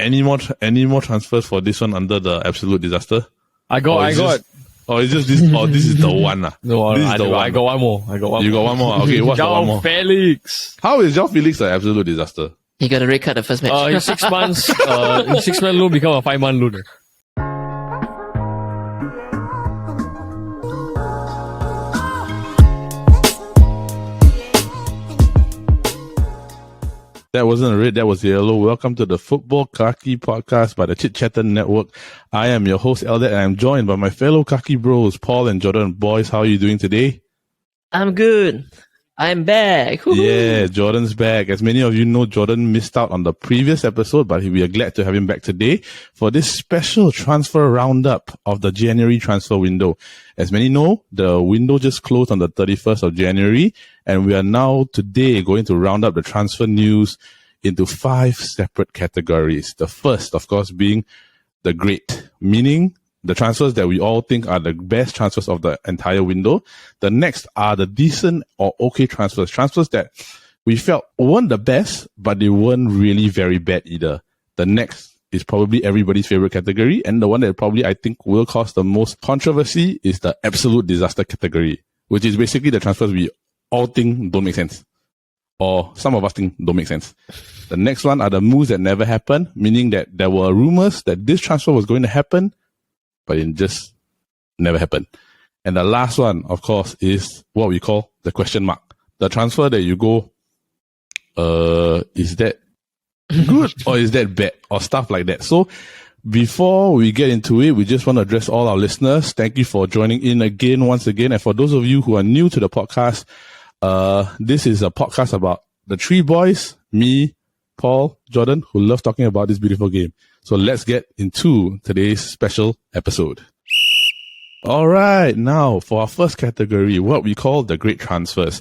any more transfers for this one under the absolute disaster? I got. Or is just this? Or this is the one? No, this is I got one more. You got one more? Okay, what's the one more? Felix. How is João Felix an absolute disaster? He got a red card the first match. In 6 months, 6 month loan become a 5-month loan. That wasn't red, that was yellow. Welcome to the Football Kaki podcast by the Chit Network. I am your host, Eldad, and I'm joined by my fellow Kaki bros, Paul and Jordan. Boys, how are you doing today? I'm good. I'm back. Woo-hoo. Yeah, Jordan's back. As many of you know, Jordan missed out on the previous episode, but we are glad to have him back today for this special transfer roundup of the January transfer window. As many know, the window just closed on the 31st of January, and we are now today going to round up the transfer news into 5 separate categories. The first, of course, being the great, meaning the transfers that we all think are the best transfers of the entire window. The next are the decent or okay transfers. Transfers that we felt weren't the best, but they weren't really very bad either. The next is probably everybody's favorite category, and the one that probably I think will cause the most controversy is the absolute disaster category, which is basically the transfers we all think don't make sense. Or some of us think don't make sense. The next one are the moves that never happened, meaning that there were rumors that this transfer was going to happen, but it just never happened. And the last one, of course, is what we call the question mark. The transfer that you go, is that good or is that bad? Or stuff like that. So before we get into it, we just want to address all our listeners. Thank you for joining in once again. And for those of you who are new to the podcast, this is a podcast about the 3 boys, me, Paul, Jordan, who love talking about this beautiful game. So let's get into today's special episode. All right, now for our first category, what we call the great transfers.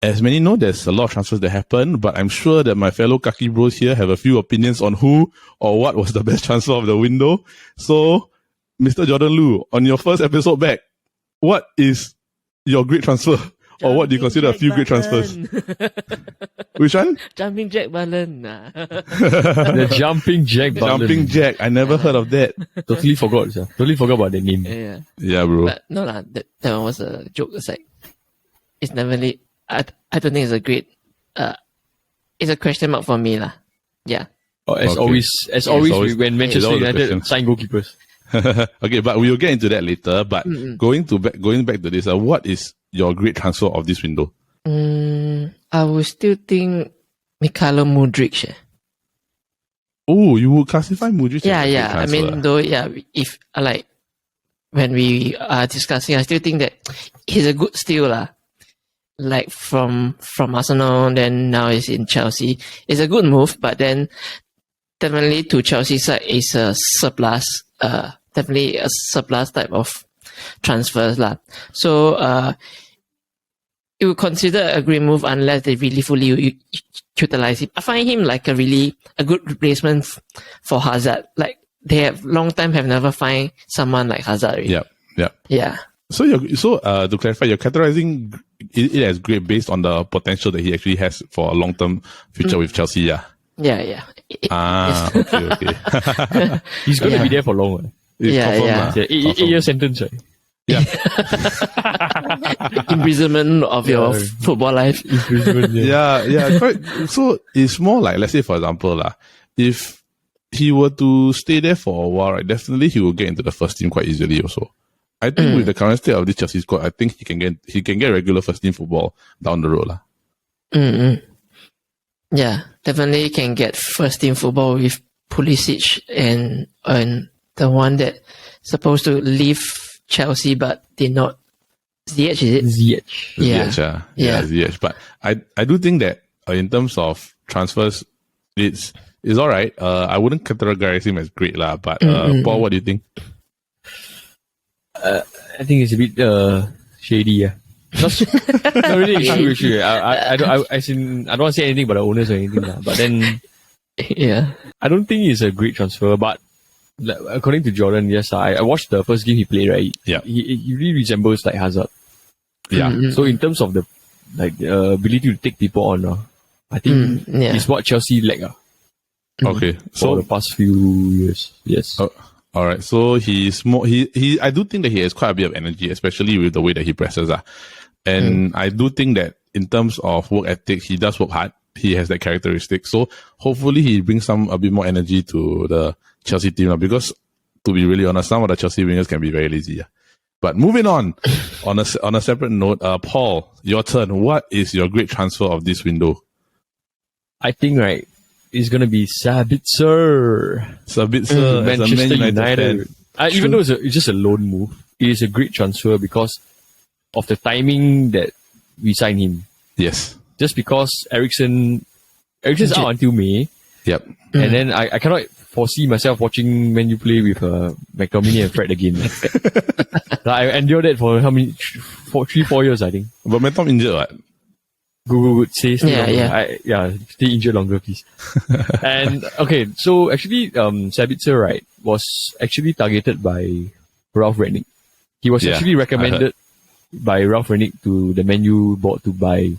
As many know, there's a lot of transfers that happen, but I'm sure that my fellow Kaki bros here have a few opinions on who or what was the best transfer of the window. So, Mr. Jordan Lu, on your first episode back, what is your great transfer? Or what do you consider a few great transfers? Which one? Jumping Jack Ballen. The Jumping Jack Ballen. Jumping Jack. I never heard of that. Totally forgot. Totally forgot about the name. Yeah, bro. But no, that one was a joke aside. It's never really, I don't think it's a great, it's a question mark for me. Yeah. As always, when Manchester United sign goalkeepers. Okay, but we'll get into that later. But going back to this, what is your great transfer of this window? I would still think Mikhailo Mudryk. Oh, you would classify Mudryk as a great I transfer? mean, though, if like when we are discussing, I still think that he's a good steal, like from Arsenal, then now he's in Chelsea. It's a good move, but then definitely to Chelsea's side is a surplus, definitely a surplus type of transfers lah. So it would consider a great move unless they really fully utilize him. I find him like a good replacement for Hazard. Like they have long time have never find someone like Hazard. Really. Yeah. So to clarify, you're categorizing it as great based on the potential that he actually has for a long-term future with Chelsea. Yeah. Okay. He's going to be there for long. It's 8-year sentence, right? Yeah. Imprisonment of your football life. Yeah. Correct. So it's more like, let's say for example, if he were to stay there for a while, right, definitely he will get into the first team quite easily also. I think with the current state of this Chelsea squad, I think he can get regular first team football down the road. Yeah, definitely can get first team football with Pulisic and the one that supposed to leave Chelsea but did not. Ziyech, is it? Ziyech. Ziyech. But I do think that in terms of transfers, it's alright. I wouldn't categorize him as great lah. But Paul, what do you think? I think it's a bit shady. Yeah. Not really issue. I don't want to say anything about the owners or anything, but then I don't think it's a great transfer. But according to Jordan, yes, I watched the first game he played. Right, he really resembles like Hazard. Yeah. So in terms of the ability to take people on, I think it's what Chelsea lack. Okay, for so the past few years. Yes. all right. So he's more. He. I do think that he has quite a bit of energy, especially with the way that he presses. And I do think that in terms of work ethic, he does work hard. He has that characteristic. So hopefully he brings a bit more energy to the Chelsea team. Because to be really honest, some of the Chelsea wingers can be very lazy. But moving on a separate note, Paul, your turn. What is your great transfer of this window? I think, right, it's going to be Sabitzer. Sabitzer, as a Manchester Man United. fan. Even though it's just a loan move, it is a great transfer because of the timing that we signed him. Yes. Just because Eriksen's out until May. Yep. And then I cannot foresee myself watching Man U play with McTominay and Fred again. I endured that for how many? 3-4 years, I think. But Metom injured, what? Good. Stay Yeah, longer. Stay injured longer, please. And okay, so actually, Sabitzer, right, was actually targeted by Ralph Rangnick. He was actually recommended by Ralph Rangnick to the Man U board to buy.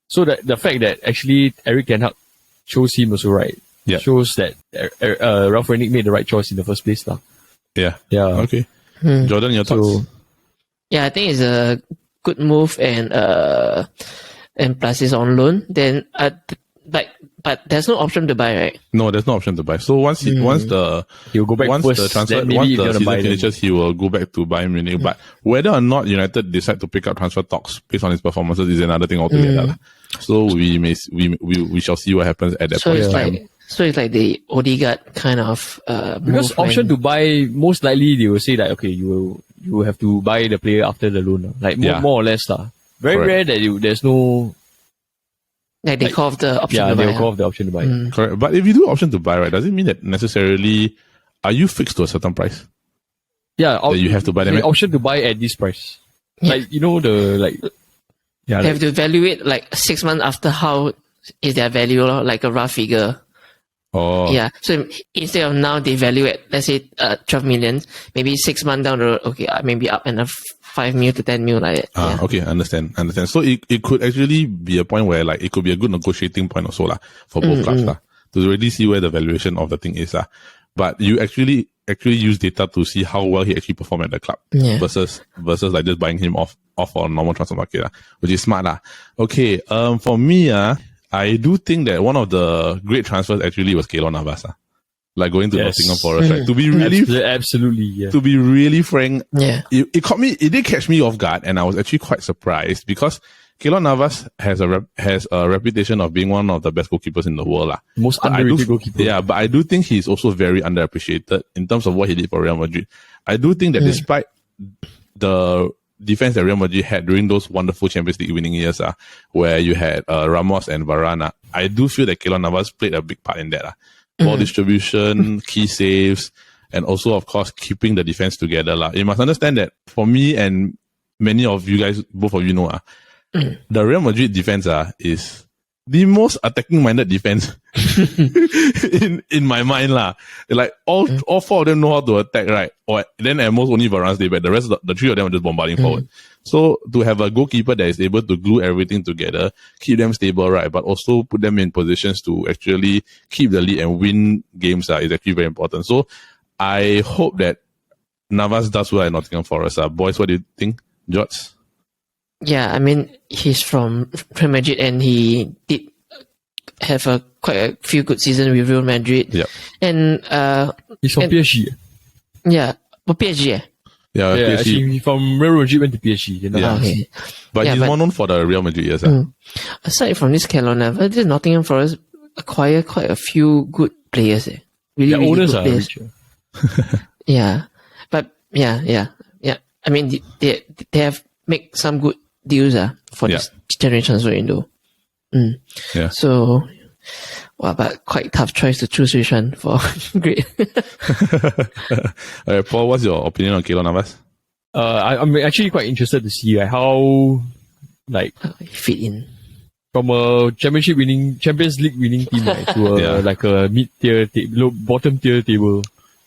So the fact that actually Erik Ten Hag chose him also, right, shows that Ralph Rangnick made the right choice in the first place. Yeah. Okay. Jordan, your thoughts? Yeah, I think it's a good move and plus it's on loan. Then but there's no option to buy, right? No, there's no option to buy. So once he'll go back once first, the transfer, then maybe once if the you wanna season buy finishes, he will go back to Bayern Munich. But whether or not United decide to pick up transfer talks based on his performances is another thing altogether. So we shall see what happens at that point. So it's like the Odegaard kind of because option to buy, most likely they will say that okay, you will have to buy the player after the loan, like more or less Very rare that there's no. Like they call off the option to buy. Yeah, they'll call off the option to buy. Correct. But if you do option to buy, right, does it mean that necessarily are you fixed to a certain price? Yeah, that you have to buy them at? Option to buy at this price. Yeah. Like they have to evaluate like 6 months after how is their value, like a rough figure. Oh. Yeah. So instead of now they value at, let's say 12 million, maybe 6 months down the road, okay, maybe up and 5 mil to 10 mil like that. Okay, understand. So it could actually be a point where like it could be a good negotiating point also for both clubs to really see where the valuation of the thing is But you actually use data to see how well he actually performed at the club versus like just buying him off on normal transfer market which is smart Okay, for me I do think that one of the great transfers actually was Keylor Navas like going to Nottingham Forest, right? To be really, absolutely, to be really frank, it did catch me off guard, and I was actually quite surprised because Keylor Navas has a reputation of being one of the best goalkeepers in the world, most underrated goalkeeper. Yeah, but I do think he's also very underappreciated in terms of what he did for Real Madrid. I do think that despite the defense that Real Madrid had during those wonderful Champions League winning years, where you had Ramos and Varane, I do feel that Keylor Navas played a big part in that. Ball distribution, key saves, and also, of course, keeping the defense together. You must understand that for me and many of you guys, both of you know, the Real Madrid defense is the most attacking-minded defense in my mind. Like all four of them know how to attack, right? Or then at most only Varane stay back. The rest, the three of them are just bombarding forward. So to have a goalkeeper that is able to glue everything together, keep them stable, right, but also put them in positions to actually keep the lead and win games is actually very important. So I hope that Navas does well at Nottingham Forest. Boys, what do you think, George? Yeah, I mean, he's from Real Madrid and he did have quite a few good seasons with Real Madrid. Yep. And he's from PSG. Yeah, for PSG. Yeah, PSG. Actually, from Real Madrid went to PSG. Okay. But he's more known for the Real Madrid years. Aside from this Keylor Navas, this Nottingham Forest acquire quite a few good players. Really, the owners good players. Yeah, but yeah. I mean, they have make some good deals for this January transfer window. Yeah. So, but quite tough choice to choose which one for great. Paul, what's your opinion on Keylor Navas? I'm actually quite interested to see how he fit in from a Champions League winning team to like a mid-tier, bottom tier table.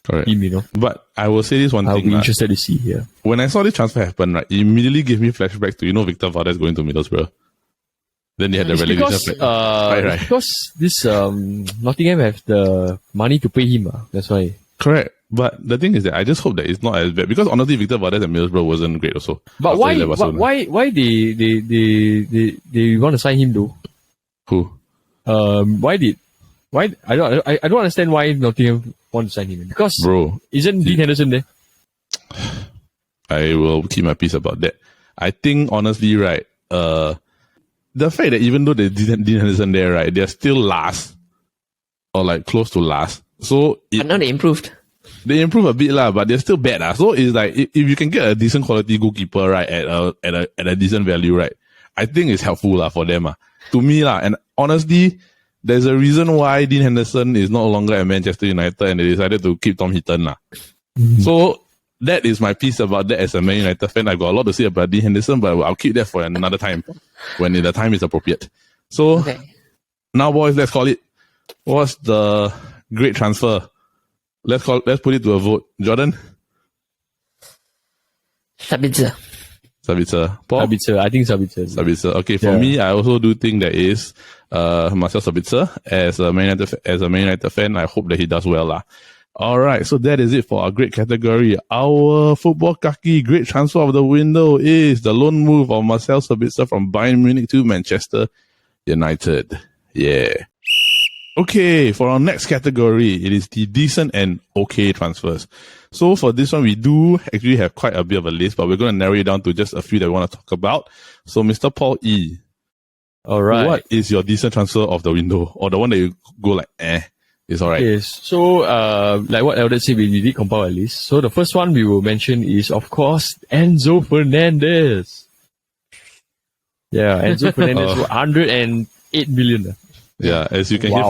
Correct. Team, But I will say this one I'll thing. I'll be interested to see here. When I saw this transfer happen, right, it immediately gave me flashbacks to, Victor Valdes going to Middlesbrough. Then they had the It's relegation. Right. because this Nottingham have the money to pay him. That's why. Correct. But the thing is that I just hope that it's not as bad, because honestly, Victor Valdez and Middlesbrough wasn't great also. But why they want to sign him though? Who? Why I don't understand why Nottingham want to sign him, because Bro, isn't Dean Henderson there? I will keep my peace about that. I think honestly, right, the fact that even though there's Dean Henderson there, right, they're still last or like close to last. So But now they improved. they improve a bit lah, but they're still bad lah. So it's like if you can get a decent quality goalkeeper, right, at a decent value, right, I think it's helpful lah for them to me lah. And honestly, there's a reason why Dean Henderson is no longer at Manchester United, and they decided to keep Tom Heaton lah. So that is my piece about that as a Man United fan. I've got a lot to say about Dean Henderson, but I'll keep that for another time when the time is appropriate. So now, boys, let's call it. What's the great transfer? Let's put it to a vote. Jordan? Sabitzer. Paul? Sabitzer. I think Sabitzer. Okay, for me, I also do think that is Marcel Sabitzer. As a Man United fan, I hope that he does well lah. Alright, so that is it for our great category. Our football Kaki great transfer of the window is the loan move of Marcel Sabitzer from Bayern Munich to Manchester United. Yeah. Okay, for our next category, it is the decent and okay transfers. So for this one, we do actually have quite a bit of a list, but we're going to narrow it down to just a few that we want to talk about. So Mr. Paul E. Alright. What is your decent transfer of the window? Or the one that you go like, it's alright. Yes. So, like what Eldred said, we did compile a list. So the first one we will mention is, of course, Enzo Fernandez. Yeah, Enzo Fernandez, 108 million. Yeah, as you can hear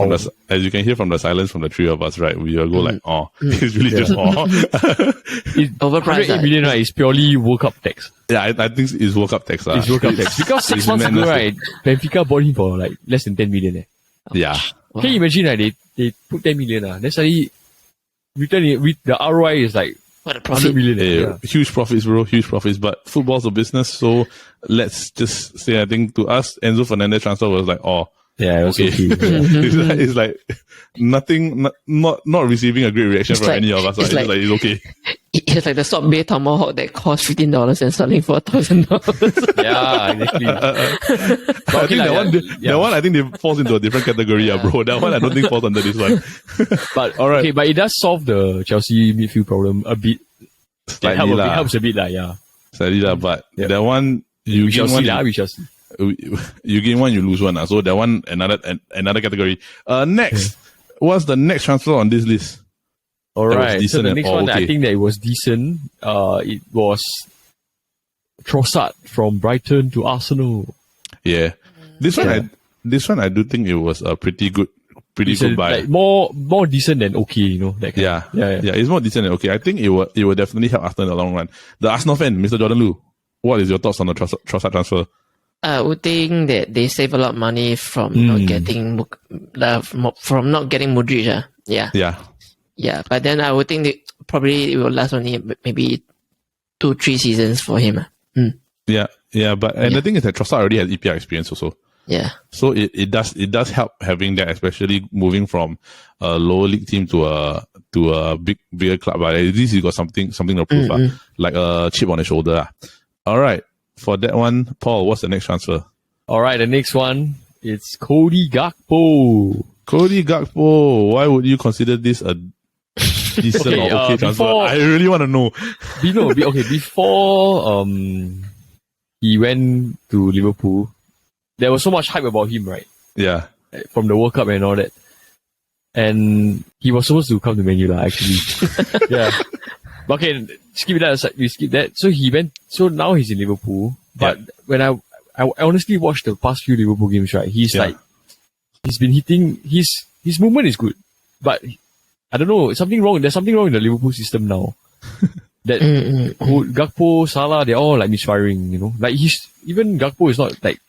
from the silence from the three of us, right? We will go like, it's really just Overpriced. 108 million, right, is purely World Cup tax. Yeah, I think it's World Cup tax. It's World Cup tax. Because 6 months ago, right, Benfica bought him for like less than 10 million. Yeah. Wow. Can you imagine, right, they put 10 million, then suddenly the ROI is like What a 100 profit. million. Huge profits, bro. Huge profits. But football's a business, so let's just say, I think to us, Enzo Fernandez transfer was like, Yeah, it was okay. it's like nothing, not receiving a great reaction from like- any of us. it's It's like- it's okay. It's like the Salt Bay Tomahawk that cost $15 and selling for $1,000. Yeah, exactly. But I think that one, I think they falls into a different category, bro. That one I don't think falls under this one. But All right. okay, but it does solve the Chelsea midfield problem a bit. Slightly It lah. helps a bit, yeah. Slightly lah, but Yeah. that one, you We shall gain see, one, we shall see. you gain one, you lose one. So that one, another category. Next, what's the next transfer on this list? All That was right. So decent the and next all one, okay. I think that it was decent. It was Trossard from Brighton to Arsenal. Yeah. This one I do think it was a pretty good Decent, buy. like more decent than okay, that kind. Yeah. Yeah. It's more decent than okay. I think it will definitely help Arsenal in the long run. The Arsenal fan, Mr. Jordan Liu, what is your thoughts on the Trossard transfer? I would think that they save a lot of money from not getting Modric. Yeah. But then I would think that probably it will last only maybe 2-3 seasons for him. Yeah. But the thing is that Trossard already has EPL experience also. Yeah. So it does help having that, especially moving from a lower league team to a bigger club. But at least he got something to prove, like a chip on the shoulder. All right, for that one, Paul, what's the next transfer? All right, the next one, it's Cody Gakpo. Cody Gakpo. Why would you consider this a decent Okay, or okay transfer? before- I really want to know. Before he went to Liverpool, there was so much hype about him, right? Yeah. From the World Cup and all that. And he was supposed to come to Man U, actually. Yeah. But okay, skip that aside. We skip that. So now he's in Liverpool. But when I honestly watched the past few Liverpool games, right? He's been hitting, his movement is good. But I don't know, there's something wrong in the Liverpool system now. That Gakpo, Salah, they're all like misfiring, Like even Gakpo is not like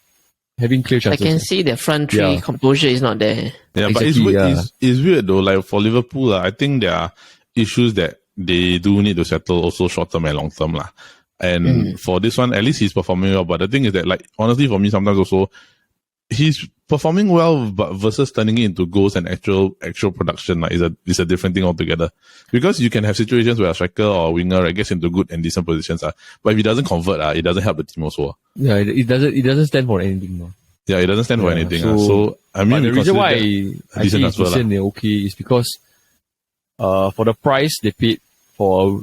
having clear I chances. can see the front three composure is not there. Yeah, but Exactly, it's weird though. Like for Liverpool, I think there are issues that they do need to settle also short term and long term. And for this one, at least he's performing well. But the thing is that, like, honestly, for me, sometimes also, he's performing well, but versus turning it into goals and actual production, like, is a different thing altogether. Because you can have situations where a striker or a winger gets into good and decent positions, but if he doesn't convert, it doesn't help the team also. Yeah, it doesn't stand for anything. No. Yeah, it doesn't stand for anything. So I mean, the reason why I decent think it's transfer, decent, okay, is because for the price they paid for a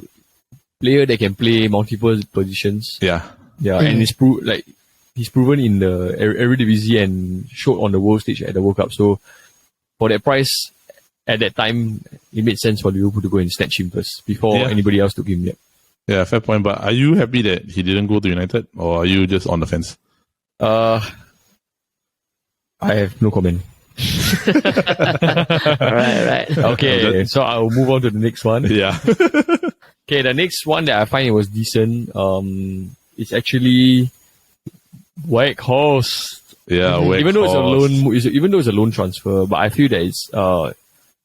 player that can play multiple positions. Yeah. Yeah, and he's proven in the Eredivisie and showed on the world stage at the World Cup. So for that price, at that time, it made sense for Liverpool to go and snatch him first before anybody else took him. Yeah, fair point. But are you happy that he didn't go to United, or are you just on the fence? I have no comment. Right. Okay, so I'll move on to the next one. Yeah. Okay, the next one that I find it was decent. It's actually Weghorst. Yeah, Even though it's a loan transfer, but I feel that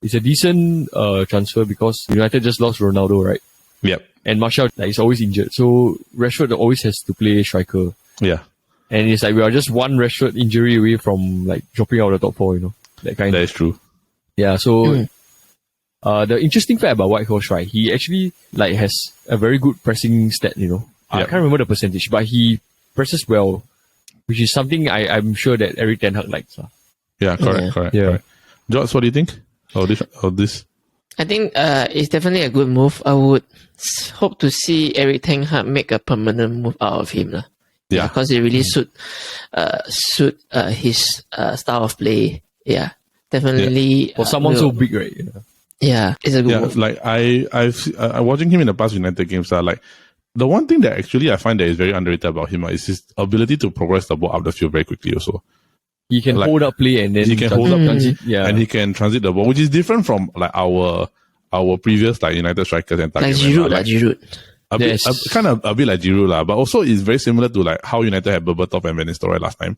it's a decent transfer because United just lost Ronaldo, right? Yep. And Martial is always injured, so Rashford always has to play striker. Yeah. And it's like we are just one Rashford injury away from like dropping out of the top four, that kind. That is true. Yeah. So the interesting fact about Weghorst, right? He actually like has a very good pressing stat. I can't remember the percentage, but he presses well, which is something I'm sure that Eric Ten Hag likes. Yeah, correct. Yeah. Correct. George, what do you think of this? I think it's definitely a good move. I would hope to see Eric Ten Hag make a permanent move out of him. Yeah. Because it really suit his style of play. Yeah. Definitely. For someone so big, right? Yeah, it's a good move. Like I've watching him in the past United games, like the one thing that actually I find that is very underrated about him is his ability to progress the ball up the field very quickly also. He can hold up play and then he can hold up transit, and he can transit the ball, which is different from like our previous like United strikers and like Giroud. A bit like Giroud, but also it's very similar to like how United had Berbatov and Van Nistelrooy last time.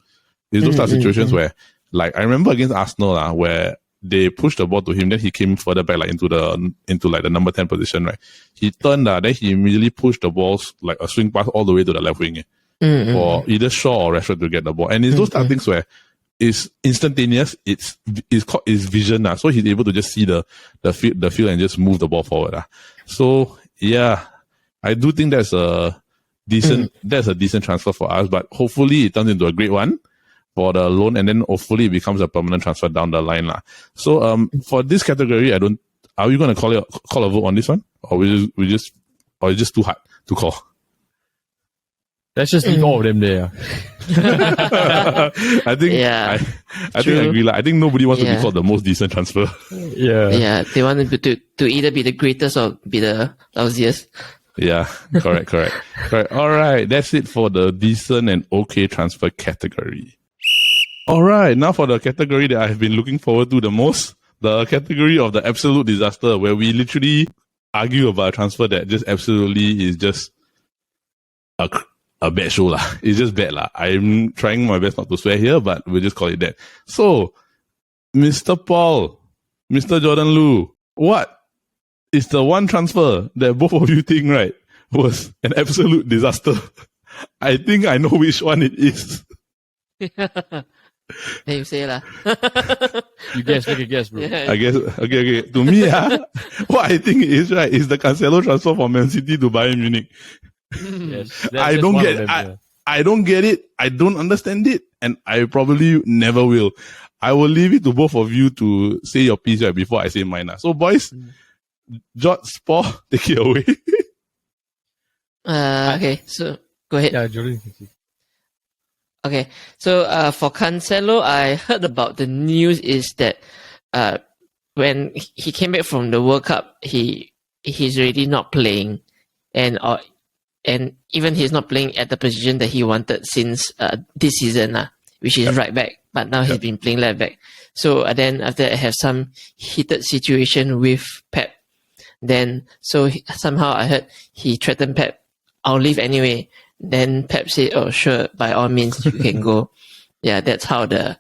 It's those type of situations where, like, I remember against Arsenal, where they pushed the ball to him, then he came further back, like into the number 10 position, right? He turned, then he immediately pushed the balls like a swing pass all the way to the left wing, for either Shaw or Rashford to get the ball. And it's those type of things where it's instantaneous. It's vision, so he's able to just see the field and just move the ball forward. So yeah. I do think that's a decent transfer for us, but hopefully it turns into a great one for the loan, and then hopefully it becomes a permanent transfer down the line. So for this category, are we gonna call a vote on this one? Or it's just too hard to call? Let's just leave all of them there. I think I agree. I think nobody wants to be called the most decent transfer. Yeah, they want to either be the greatest or be the lousiest. Yeah, correct. All right, that's it for the decent and okay transfer category. All right, now for the category that I've been looking forward to the most, the category of the absolute disaster, where we literally argue about a transfer that just absolutely is just a bad show lah. It's just bad lah. I'm trying my best not to swear here, but we'll just call it that. So, Mr. Paul, Mr. Jordan Lu, what is the one transfer that both of you think, right, was an absolute disaster? I think I know which one it is. Then you say lah. You guess, make a guess, bro. I guess, okay. To me, what I think is right is the Cancelo transfer from Man City to Bayern Munich. Yes, I don't get it. I don't understand it, and I probably never will. I will leave it to both of you to say your piece right before I say mine. So, boys, George, Paul, take it away. Okay, so go ahead. Yeah, Jordan. Okay, so for Cancelo, I heard about the news is that when he came back from the World Cup, he's already not playing, and even he's not playing at the position that he wanted since this season, which is right back. But now he's been playing left back. So then after that, I have some heated situation with Pep. Then somehow I heard he threatened Pep, "I'll leave anyway." Then Pep said, "Oh sure, by all means you can go." Yeah, that's how the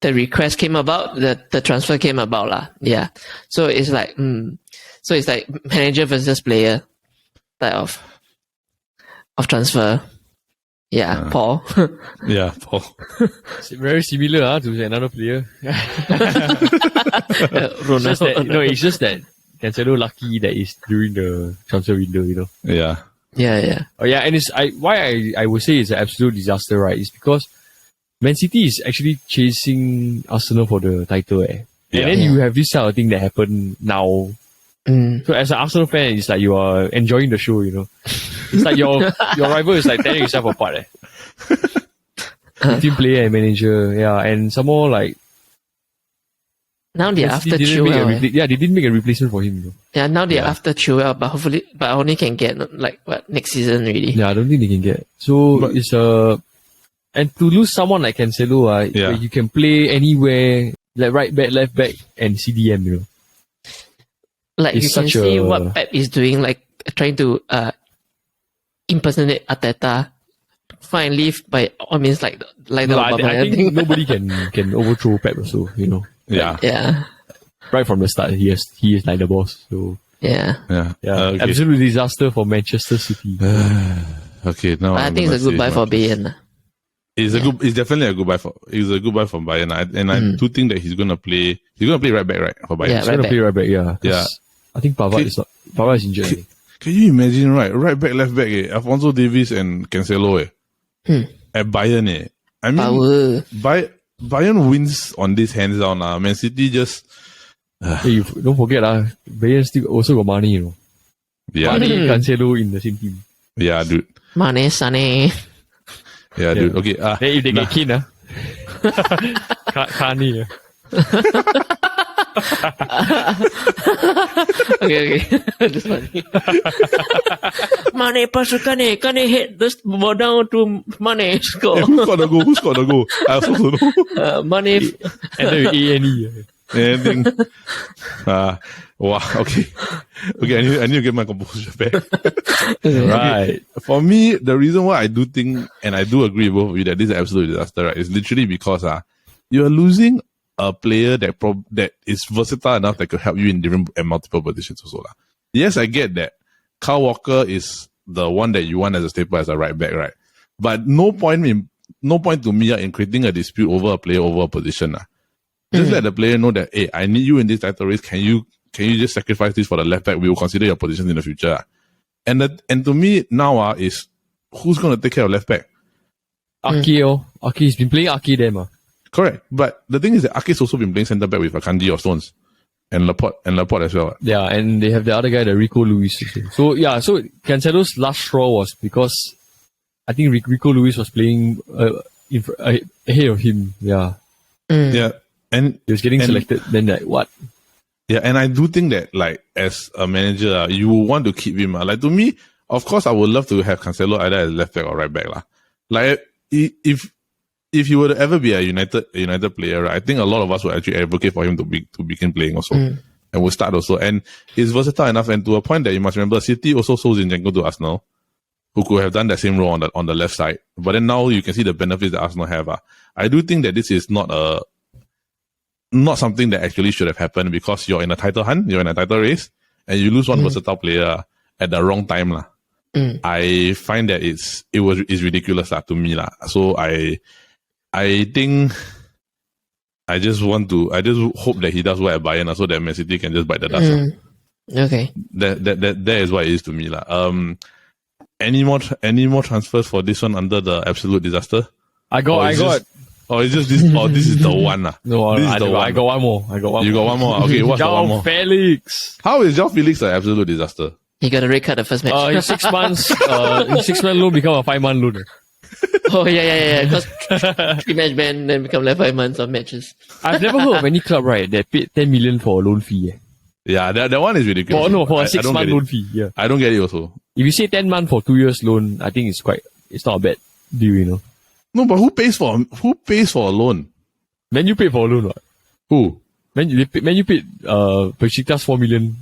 request came about, the transfer came about lah. Yeah, so it's like manager versus player type of transfer. Yeah, Paul. Yeah, Paul. It's very similar to another player. Ronaldo. It's just that Cancelo lucky that is during the transfer window, Yeah. Yeah. Oh yeah, and I would say it's an absolute disaster, right? It's because Man City is actually chasing Arsenal for the title, And then you have this kind of thing that happened now. So as an Arsenal fan, it's like you are enjoying the show, It's like your rival is like tearing yourself apart, Team player and manager, and some more like Now they're Man after City didn't make Chilwell. they didn't make a replacement for him, Yeah, now they're after Chilwell, but hopefully, but only can get next season really. Yeah, I don't think they can get. So it's and to lose someone like Cancelo, where you can play anywhere, like right back, left back, and CDM, Like It's you can such see a- what Pep is doing, like trying to impersonate Arteta. Fine, leave by all means, like the No, I Aubameyang think thing. nobody can overthrow Pep also, Yeah. Yeah, Right from the start, he is like the boss. So yeah. Yeah. yeah, Okay. absolute disaster for Manchester City. Okay, now But I think it's a good buy for Bayern. It's definitely a good buy for Bayern. I do think that he's gonna play right back, right? For Bayern. Yeah, He's gonna right play right back, yeah. 'Cause Yeah. I think Pavard is injured. I think. Can you imagine, right back, left back, Alphonso Davies and Cancelo, at Bayern, I mean, Power. Bayern wins on this hands down. Man City just, Hey, you don't forget, Bayern still also got money, yeah, Money, Cancelo in the same team. yeah, dude, Mane, Sané. yeah, dude. Okay, Then if they get Kane, Kane, Okay. That's funny. Mane pasukan Kane hit this ball down to Mane score. who's got the goal? I also don't know. Mane. and then with A&E. Anything. Wow, okay. Okay, I need to get my composure back. Right. For me, the reason why I do think, and I do agree with both of you that this is an absolute disaster, right, is literally because you are losing a player that is versatile enough that could help you in different and multiple positions also. Yes, I get that Kyle Walker is the one that you want as a staple as a right back, right? But no point to me in creating a dispute over a player over a position. Just let the player know that, hey, I need you in this title race. Can you just sacrifice this for the left back? We will consider your positions in the future. And to me now is who's going to take care of left back? Aki's been playing Aki there, Correct. But the thing is that Aki's also been playing centre back with Akanji or Stones and Laporte as well. Yeah, and they have the other guy, the Rico Lewis. So Cancelo's last straw was because I think Rico Lewis was playing ahead of him. Yeah. Yeah. And he was getting selected. Then what? Yeah, and I do think that as a manager, you will want to keep him. Like to me, of course, I would love to have Cancelo either as left back or right back. Like if he were to ever be a United player, right, I think a lot of us would actually advocate for him to begin playing also. And will start also. And he's versatile enough, and to a point that you must remember, City also sold Zinchenko to Arsenal, who could have done that same role on the left side. But then now you can see the benefits that Arsenal have. I do think that this is not something that actually should have happened, because you're in a title hunt, you're in a title race, and you lose one versatile player at the wrong time. I find that it's ridiculous to me. So I think I just hope that he does well at Bayern so that Man City can just bite the dust. Okay. That is what it is to me. Any more transfers for this one under the absolute disaster? I got. It's just this. This is the one. No, this is I got one more. You got one more. Okay, what's the one more? Felix. How is João Felix an absolute disaster? He got a red card the first match. In 6 months, 6 month loan become a 5 month loan. Oh yeah. Because 3-match ban, then become 5 months of matches. I've never heard of any club, right, that paid 10 million for a loan fee. Yeah, that one is ridiculous. For a 6 month loan fee. Yeah. I don't get it also. If you say 10 months for 2 years loan, I think it's not a bad deal, No, but who pays for a loan? Man, you paid for a loan, what? Who? Man, you paid Besiktas 4 million.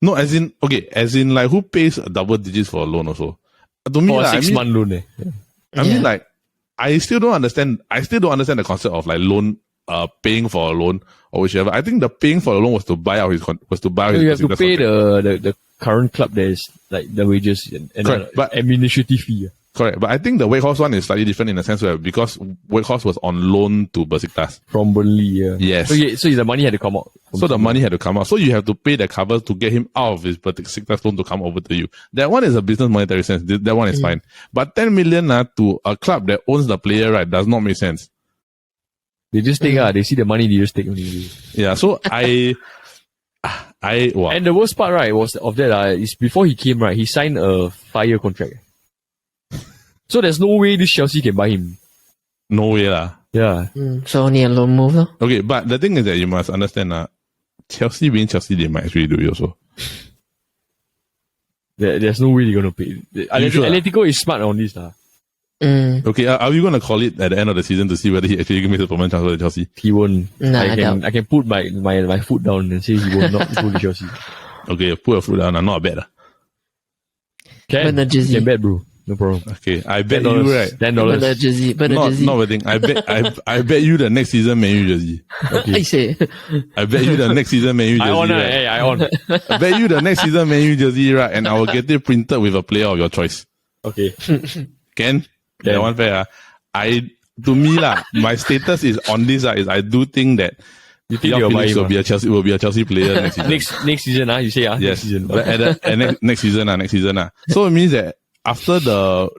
No, as in who pays double digits for a loan also? To me, for a 6 month loan, Yeah. I mean, I still don't understand the concept of loan, paying for a loan or whichever. I think the paying for a loan was to buy out his You have to pay the current club that is the wages and Correct, but administrative fee. Correct. But I think the Wakehorse one is slightly different in the sense where because Wakehorse was on loan to Besiktas. From Burnley, yeah. Yes. So the money had to come out. So the money had to come out. So you have to pay the cover to get him out of his Besiktas loan to come over to you. That one is a business monetary sense. That one is fine. But 10 million to a club that owns the player, right, does not make sense. They just take, they see the money, they just take only. Yeah, so wow. And the worst part, right, was of that, is before he came, right, he signed a 5-year contract. So there's no way this Chelsea can buy him. No way lah. Yeah. So only a loan move, no? Okay, but the thing is that you must understand Chelsea being Chelsea, they might actually do it also. There's no way they're going to pay. Atletico is smart on this. Okay, are we going to call it at the end of the season to see whether he actually makes a permanent transfer to Chelsea? He won't. Nah, I can put my foot down and say he will not go to Chelsea. Okay, put a foot down. Not bad. Can bet, bro. No problem. Okay, I bet you, right? $10. But the jersey. Not betting. I bet you the next season Man U jersey. I say. I bet you the next season Man U jersey. I own right? Hey, I own. I bet you the next season Man U jersey, right? And I will get it printed with a player of your choice. Okay. Can? That one fair. To me my status is on this is I do think that You think João you'll buy Felix him? will be a Chelsea player next season. Next season, you say Yes. next season. But next season. So it means that after the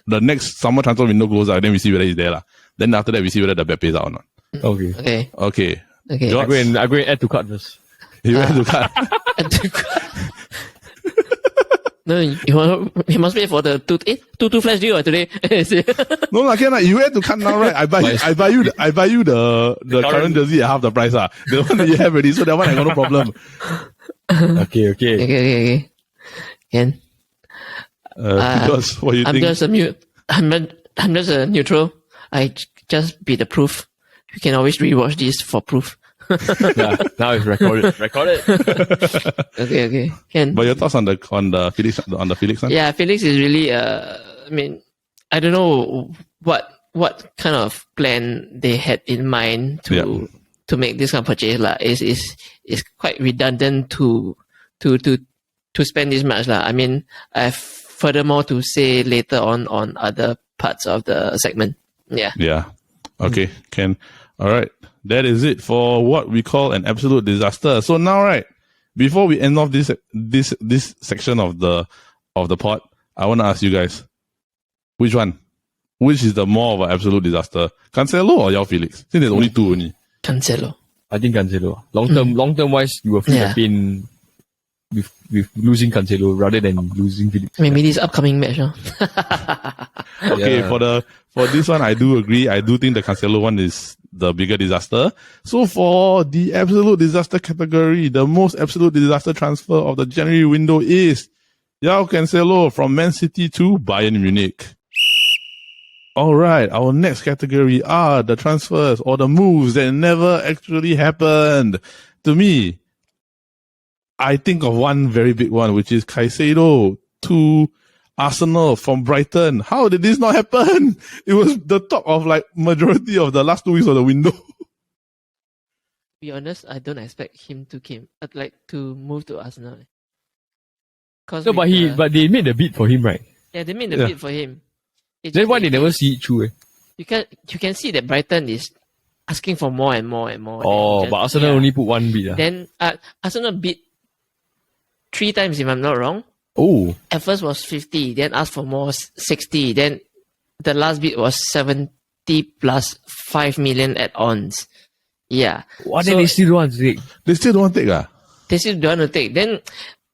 next summer transfer window goes out, then we see whether he's there. Then after that we see whether the bet pays out or not. Okay. Okay. George, I go and add to cart first. you have to cut. No, you must wait for the 2 flash deal today. No, you have to cut now, right? I buy you the current jersey at half the price. The one that you have already, so that one I got no problem. Okay. Can. Because what you I'm think? just a mute. I'm just a neutral. I just be the proof. You can always rewatch this for proof. Yeah, now it's recorded. Okay. Can. But your thoughts on the Felix one? Yeah, Felix is really. I don't know what kind of plan they had in mind to make this kind of purchase lah. Is quite redundant to spend this much lah. I mean, I have furthermore to say later on other parts of the segment. Yeah. Okay, Ken. All right. That is it for what we call an absolute disaster. So now, right, before we end off this section of the pod, I want to ask you guys, which one? Which is the more of an absolute disaster? Cancelo or João Felix? Since there's only two only. Cancelo. I think Cancelo. Long term wise, you will feel the pain with losing Cancelo rather than losing Felix. Maybe this upcoming match, huh? Okay, for this one, I do agree. I do think the Cancelo one is the bigger disaster. So for the absolute disaster category, the most absolute disaster transfer of the January window is João Cancelo from Man City to Bayern Munich. Alright, our next category are the transfers or the moves that never actually happened. To me, I think of one very big one, which is Caicedo to Arsenal from Brighton. How did this not happen? It was the talk of majority of the last 2 weeks of the window. To be honest, I don't expect him to move to Arsenal. No, but they made a bid for him, right? Yeah, they made the bid for him. Then why they never see it through? You can see that Brighton is asking for more and more and more. Oh, but Arsenal only put one bid. Then Arsenal bid 3 times, if I'm not wrong. Oh. At first was 50, then asked for more 60, then the last bid was 70 plus 5 million add-ons. Yeah. What? Then they still don't want to take? They still don't want to take? They still don't want to take. Then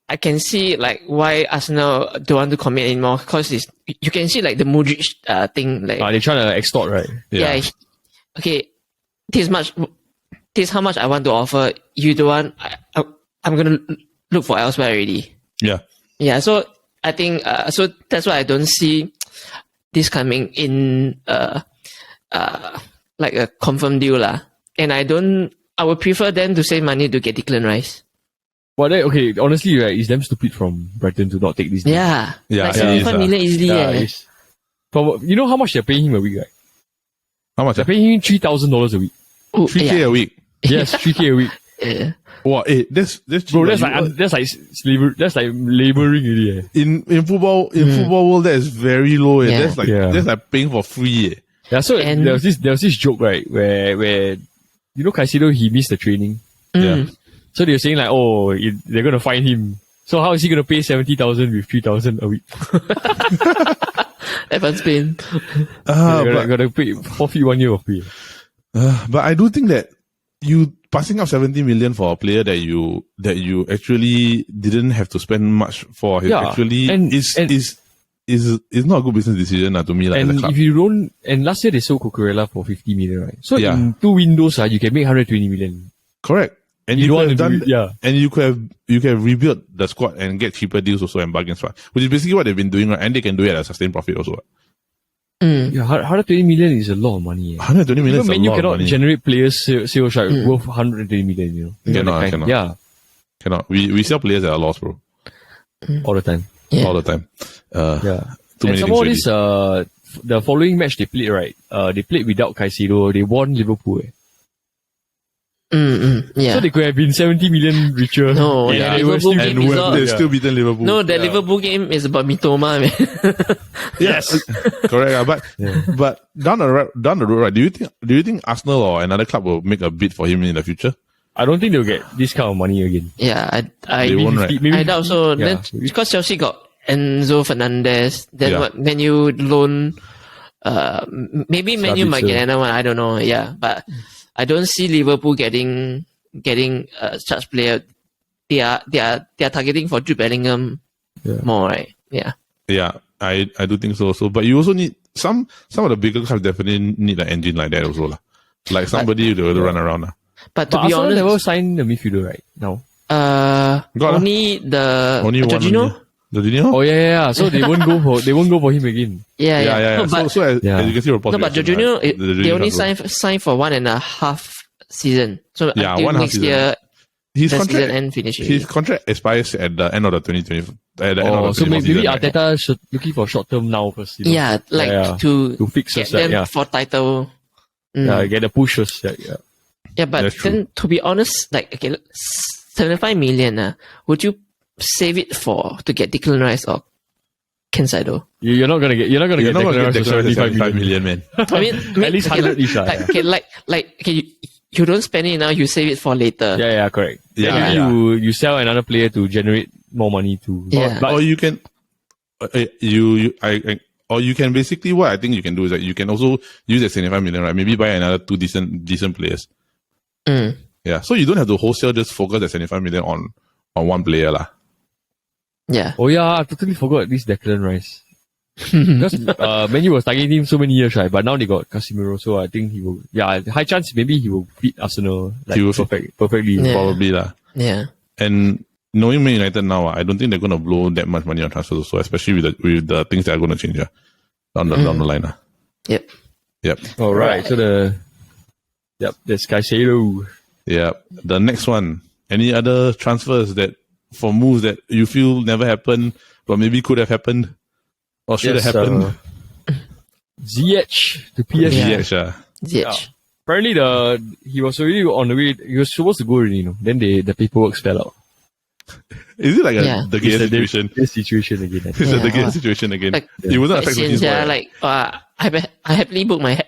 I can see why Arsenal don't want to commit anymore, because you can see the Modric thing. They're trying to extort, right? Yeah. Okay. This is how much I want to offer. You don't want. I'm gonna look for elsewhere already. Yeah. Yeah. So I think so that's why I don't see this coming in like a confirmed deal lah. And I would prefer them to save money to get Declan Rice. Well, okay, honestly, right, it's damn stupid from Brighton to not take this deal. Yeah. Yeah, like 75 million easily. You know how much they're paying him a week, right? How much? They're paying him $3,000 a week. $3K a week. Yes, $3K a week. Yeah. Wow, that's Bro, cheap, that's like laboring really. in football world that is very low. Yeah. That's like paying for free. Yeah, so And- there was this joke, right, where you know Caicedo, he missed the training. Yeah. So they were saying like, oh, they're gonna fine him. So how is he gonna pay 70,000 with 3,000 a week? Advance Spain. Gotta pay forfeit 1 year of pay. But I do think that you passing up 70 million for a player that you actually didn't have to spend much for him is not a good business decision to me. Like, as a And club. if you don't, and last year they sold Cucurella for 50 million, right? So Yeah. in 2 windows, you can make 120 million. Correct. And You you don't could have want to done, do it, yeah. and you could have rebuilt the squad and get cheaper deals also and bargains, right? Which is basically what they've been doing, right? And they can do it at a sustained profit also. Right? Yeah, 120 million is a lot of money. 120 million Even is a Man U lot of cannot money. generate players sales right, worth 120 million, you know. Cannot, That kind. cannot. Yeah, Cannot. We sell players at a loss, bro. all the time. Yeah. All the time. Yeah. Too And many some more things this, the following match they played, right? They played without Caicedo. They won Liverpool. Yeah. So they could have been 70 million richer. No, Yeah, the they were Liverpool still- And game is all, they've still beaten Liverpool. no, the Liverpool game is about Mitoma, man. Yes, correct. But down the road, right? Do you think Arsenal or another club will make a bid for him in the future? I don't think they'll get this kind of money again. Yeah, They won't, right? I doubt so. Yeah. Then, because Chelsea got Enzo Fernandez, then Yeah. what? Man U loan, maybe Man U might Sabitzer. get another one. I don't know. Yeah, but I don't see Liverpool getting such player. They are targeting for Jude Bellingham more, right? Yeah. Yeah, I do think so also. But you also need some of the bigger clubs definitely need an engine like that also lah. Like somebody to run around lah. But to But be Arsenal honest, never signed the midfielder right now. Got only the Only one. Jorginho. Jorginho? Oh yeah. So they won't go for him again. Yeah. Yeah. No, but, So as you can see reports. no, but reaction, Jorginho, right? The they Jorginho only transfer. signed for 1.5 season. So Yeah, until 1.5 next season. year, His the season contract end finish. his contract expires at the end of the 2020. At the end of the So 24 maybe season, right? Arteta should looking for short term now first. You know? Yeah, like Yeah. to To fix get us, them yeah. for title. Yeah, get the push first. Yeah. Yeah, but That's true. then to be honest, like okay, 75 million. Would you save it to get Declan Rice or Kensaido? You're not gonna get You're not Declan going to Rice get for the 75 million, million. man. I mean, At least 100 each, you don't spend it now, you save it for later. Yeah, correct. Yeah, Maybe yeah. you sell another player to generate more money too. Yeah. But Or you can, or you can basically, what I think you can do is that you can also use that 75 million, right? Maybe buy another 2 decent players. Mm. Yeah. So you don't have to wholesale just focus that 75 million on one player lah. Yeah. oh yeah, I totally forgot this Declan Rice. Because Man U was targeting him so many years, right? But now they got Casemiro, so I think he will. Yeah, high chance maybe he will beat Arsenal like He will fit. perfectly. Yeah. Probably lah. Yeah. And knowing Man United now, I don't think they're going to blow that much money on transfers also, especially with the things that are going to change down the line. Yep. Yep. All right. So that's Caicedo. Yeah. The next one. Any other transfers for moves that you feel never happened, but maybe could have happened or should have happened? Ziyech to PSG. Yeah. Yeah. Ziyech. Apparently he was already on the way. He was supposed to go already, Then the paperwork fell out. Is it like Yeah. the gay situation? This situation again. I think. Is it the Yeah. gay situation again? Like, It wasn't a sex Since machine. like, I happily booked my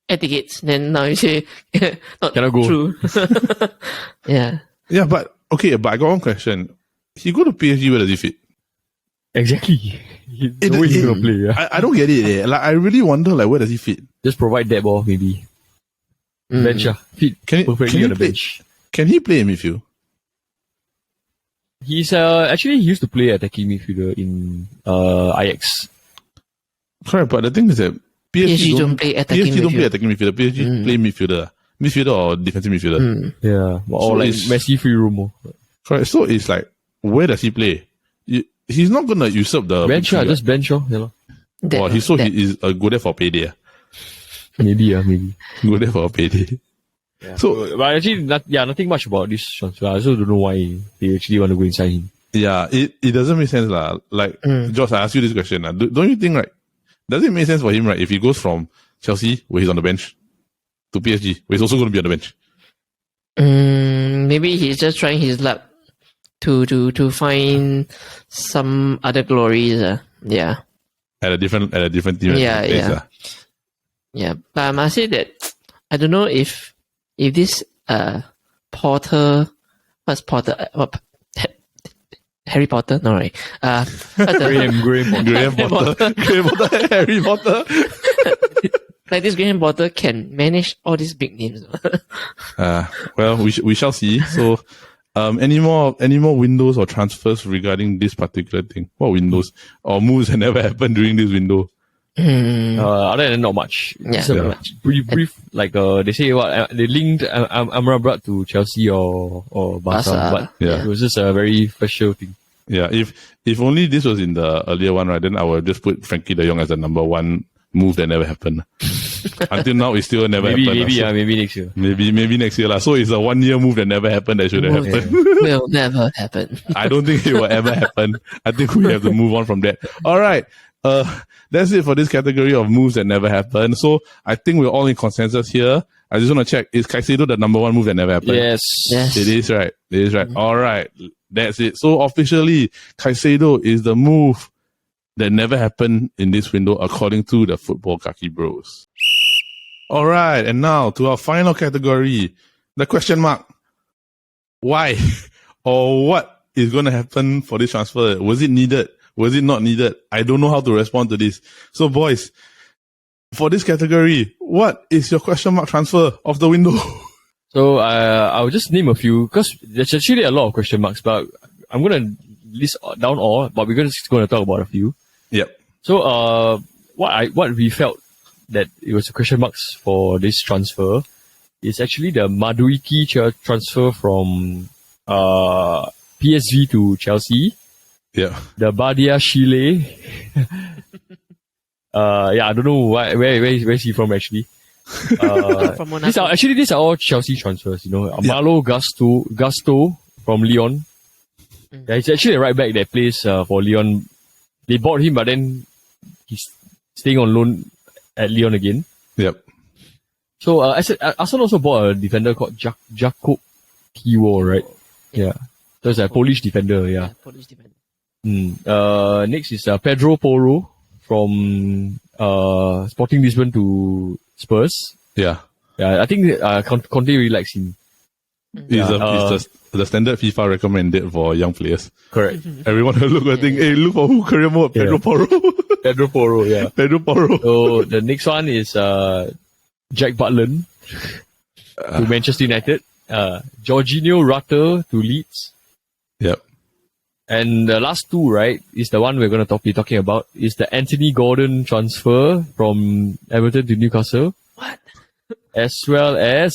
air tickets. Then now you say not Cannot go. true. Yeah. Yeah, but I got one question. He go to PSG, where does he fit? Exactly. The way he's gonna play. Yeah. I don't get it. Like I really wonder, like where does he fit? Just provide that ball, maybe. Bench, fit Can perfectly he on the play? bench. Can he play in midfield? He's actually he used to play attacking midfielder in Ajax. Correct, but the thing is that PSG don't play attacking PSG don't play midfield. attacking midfielder. PSG play midfielder or defensive midfielder. Yeah, or So like it's- Messi free roam. Correct. So it's like, where does he play? He's not gonna usurp the Bench, midfielder. just bench, Yeah, lor. He is go there for payday. Maybe, maybe. Go there for a payday. Yeah. So But actually, nothing much about this transfer. I also don't know why they actually want to go inside him. yeah, it doesn't make sense lah. Like Josh, I ask you this question lah. Don't you think, right? Does it make sense for him, right? If he goes from Chelsea, where he's on the bench, to PSG, where he's also going to be on the bench. Maybe he's just trying his luck to find some other glories. Yeah. At a different team. Yeah, place, yeah. Yeah. But I must say that I don't know if this Potter, what's Potter? Harry Potter? No, right. Graham Potter. Graham Potter. Harry Potter. Like this Graham Potter can manage all these big names. Well, we shall see. So, any more windows or transfers regarding this particular thing? What windows or moves that never happened during this window? Other than not much. Yeah. Just a brief, like they say they linked Amrabat to Chelsea or Barca, but it was just a very special thing. Yeah, if only this was in the earlier one, right? Then I would just put Frankie De Jong as the number one move that never happened. Until now, it still never happened. Maybe next year. Maybe next year. So it's a 1 year move that never happened that should have happened. Will never happen. I don't think it will ever happen. I think we have to move on from that. All right. That's it for this category of moves that never happened. So I think we're all in consensus here. I just want to check, is Caicedo the number one move that never happened? Yes. It is right. All right. That's it. So officially, Caicedo is the move that never happened in this window according to the Football Kaki Bros. All right. And now to our final category, the question mark. Why or what is going to happen for this transfer? Was it needed? Was it not needed? I don't know how to respond to this. So boys, for this category, what is your question mark transfer of the window? So I'll just name a few because there's actually a lot of question marks, but I'm going to list down all, but we're just going to talk about a few. Yep. So what we felt that it was a question marks for this transfer is actually the Madueke transfer from PSV to Chelsea. Yeah. The Badia Chile. I don't know where is he from actually. From Monaco. These are all Chelsea transfers, Malo Gusto from Lyon. Yeah, he's actually a right back that plays for Lyon. They bought him, but then he's staying on loan at Lyon again. Yep. So Arsenal also bought a defender called Jakub Kiwo, right? Yeah. So it's a Polish defender, yeah. Polish defender. Next is Pedro Porro from Sporting Lisbon to Spurs. Yeah. Yeah, I think Conte really likes him. He's the standard FIFA recommended for young players. Correct. Everyone will look and think, hey, look for who? Career mode, Pedro Porro. Pedro Porro, yeah. Pedro Porro. So the next one is Jack Butland to Manchester United. Jorginho Rutter to Leeds. Yep. And the last two, right, is the one we're going to be talking about, is the Anthony Gordon transfer from Everton to Newcastle. What? As well as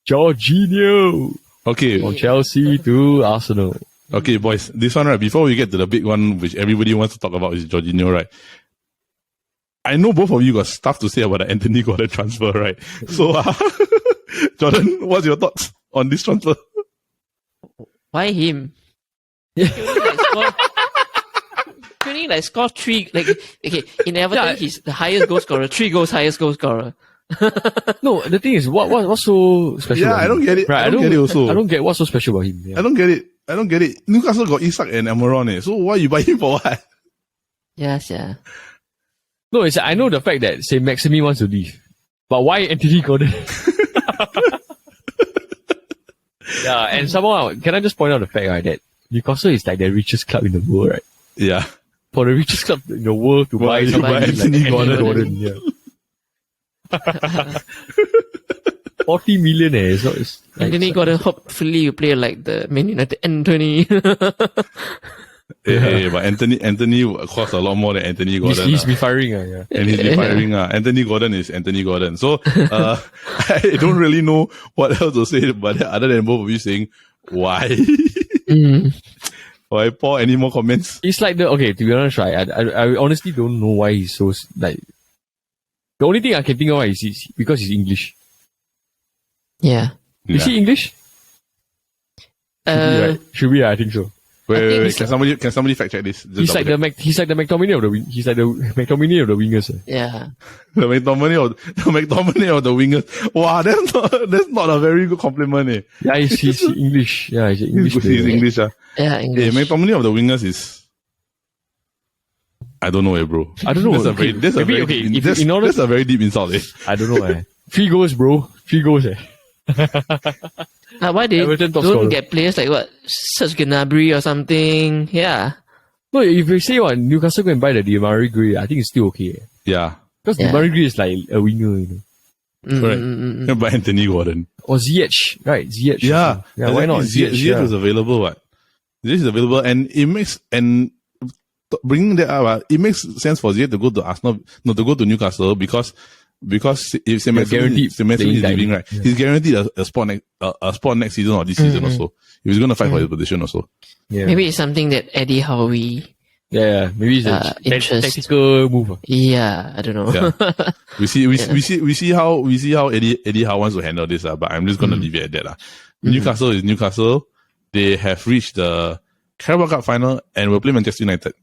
Jorginho from Chelsea to Arsenal. Okay, boys, this one, right, before we get to the big one, which everybody wants to talk about, is Jorginho, right? I know both of you got stuff to say about the Anthony Gordon transfer, right? So, Jordan, what's your thoughts on this transfer? Why him? He only score 3, in Everton, he's the highest goal scorer, 3 goals, highest goal scorer. No, the thing is, what's so special? Yeah, I don't get it. Right, I don't get it also. I don't get what's so special about him. Yeah. I don't get it. Newcastle got Isak and Almiron, so why you buy him for what? Yes, yeah. No, I know the fact that say Maximi wants to leave, but why Anthony Gordon? Yeah, and somehow, can I just point out the fact, right, that Newcastle is like the richest club in the world, right? Yeah. For the richest club in the world to buy somebody like Anthony Gordon. Yeah. 40 million it's Anthony Gordon, hopefully you play like the Man United Anthony. Hey, but Anthony costs a lot more than Anthony Gordon. He's been firing, yeah. And he's been firing. Anthony Gordon is Anthony Gordon. So, I don't really know what else to say, but other than both of you saying, why? Why, Paul, any more comments? It's like to be honest, right, I honestly don't know why he's so, like, the only thing I can think of is because he's English. Yeah. Is he English? Should be, I think so. Wait. Can somebody fact check this? He's like the McTominay of the wingers. Yeah. The McTominay of the wingers. Wow, that's not a very good compliment. Eh. Yeah, he's English. Yeah, he's English. He's English. Yeah, English. Hey, McTominay of the wingers is. I don't know, bro. I don't know. That's a very deep insult. Eh. I don't know. 3 goals, bro. 3 goals. Why they Everton top don't scorer. get players like what Serge Gnabry or something? Yeah. No, if you say what Newcastle go and buy the Demarai Gray, I think it's still okay. Yeah. Because Yeah. Demarai Gray is like a winger, you know. Correct. By Anthony Gordon. Or Ziyech, right? Ziyech. Yeah. Yeah, why not? Ziyech was available, what? Ziyech is available, and it makes, bringing that up, it makes sense for Ziyech to go to Arsenal, to go to Newcastle, because if guaranteed Semedo is playing time. leaving, right? Yeah. He's guaranteed a spot next season or this season also. If he's going to fight for his position also. Yeah. Maybe it's something that Eddie Howe. Yeah, maybe it's a interest. tactical move. Yeah, I don't know. Yeah. we see how Eddie Howe wants to handle this, but I'm just going to leave it at that. Newcastle is Newcastle. They have reached the Carabao Cup final and will play Manchester United.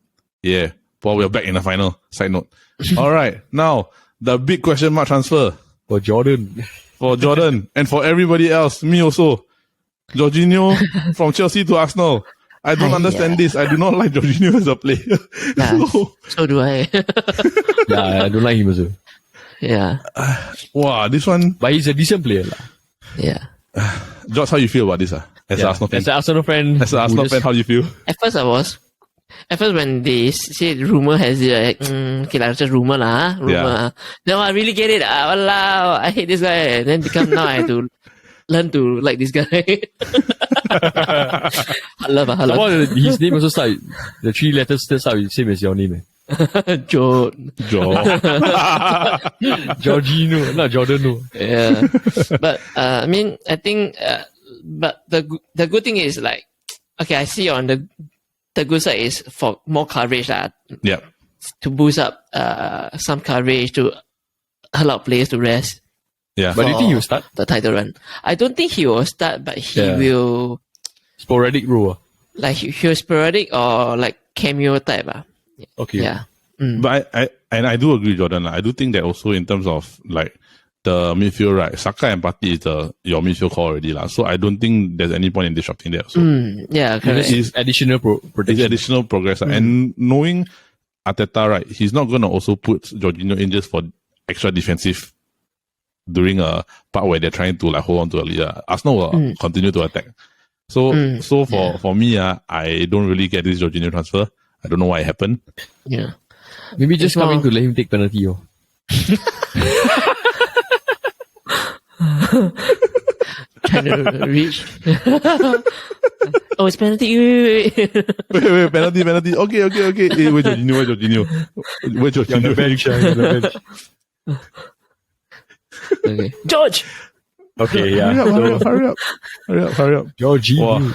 Yeah. Paul, we're back in the final. Side note. All right. Now, the big question mark transfer For Jordan. for Jordan and for everybody else, me also. Jorginho from Chelsea to Arsenal. I don't understand this. I do not like Jorginho as a player. Yeah, so do I. Yeah, I don't like him also. Yeah. Wow, this one. But he's a decent player. Yeah. George, how you feel about this? As an Arsenal fan. As an Arsenal fan. As an Arsenal fan, how do you feel? At first when they said rumor has it, like, okay, like, just rumor lah. Rumor. Yeah. No, I really get it. Walao, I hate this guy. And then now I have to learn to like this guy. I love. His name also start, the 3 letters still start with the same as your name. George. Jorginho, not Jordan. No. Yeah. But, I mean, I think, but the good thing is like, okay, I see on the good side is for more coverage Yeah. to boost up some coverage to allow players to rest. Yeah. But do you think he'll start? The title run? I don't think he will start, but he Yeah. will Sporadic role. like he'll sporadic or like cameo type. Okay. Yeah. But I do agree, Jordan. I do think that also in terms of like the midfield, right? Saka and Partey is your midfield core already, lah. So I don't think there's any point in disrupting that. So Yeah, correct. It's additional it's protection. additional progress. And knowing Arteta, right, he's not going to also put Jorginho in just for extra defensive during a part where they're trying to like hold on to a lead. Arsenal will continue to attack. So for me, I don't really get this Jorginho transfer. I don't know why it happened. Yeah. Maybe just It's coming more- to let him take penalty. Trying to reach. Oh, it's penalty. Wait. Wait, penalty. Okay. Hey, where's Jorginho? Where's Jorginho? Okay. George! Okay, yeah. Hurry up. Jorginho. Wow.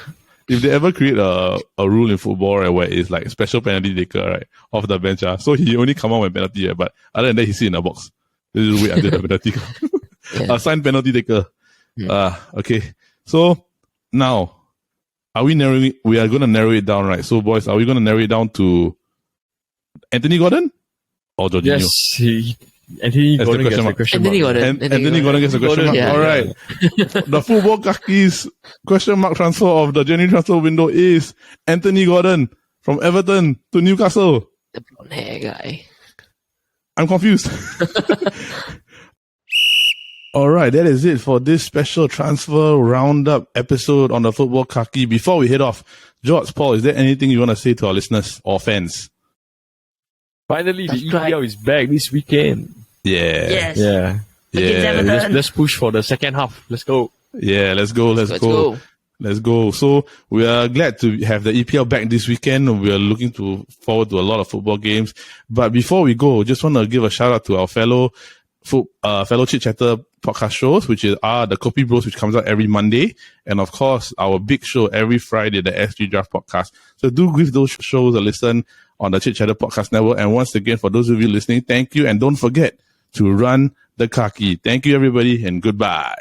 If they ever create a rule in football, right, where it's like special penalty taker, right, off the bench, so he only come out when penalty, right, but other than that, he sit in the box. Just wait until the penalty come. Yeah. Assigned penalty taker. Okay. So now, we are going to narrow it down, right? So boys, are we going to narrow it down to Anthony Gordon or Jorginho? Yes, Anthony That's the Gordon gets question a mark. question Anthony mark. Gordon. Anthony Gordon gets a question mark. Yeah. All right. The football Kaki's question mark transfer of the January transfer window is Anthony Gordon from Everton to Newcastle. The blonde hair guy. I'm confused. All right, that is it for this special transfer roundup episode on the football Kaki. Before we head off, George, Paul, is there anything you want to say to our listeners or fans? Finally, the That's right. EPL is back this weekend. Yeah. Yes. Yeah. Against Everton. Let's push for the second half. Let's go. Yeah, let's go. Let's go. Let's go. So we are glad to have the EPL back this weekend. We are looking forward to a lot of football games. But before we go, just want to give a shout out to our fellow Chit Chatter podcast shows, which are the Copy Bros, which comes out every Monday, and of course our big show every Friday, the SG Draft podcast. So do give those shows a listen on the Chit Chatter podcast network. And once again, for those of you listening, thank you, and don't forget to run the Kaki. Thank you, everybody, and goodbye.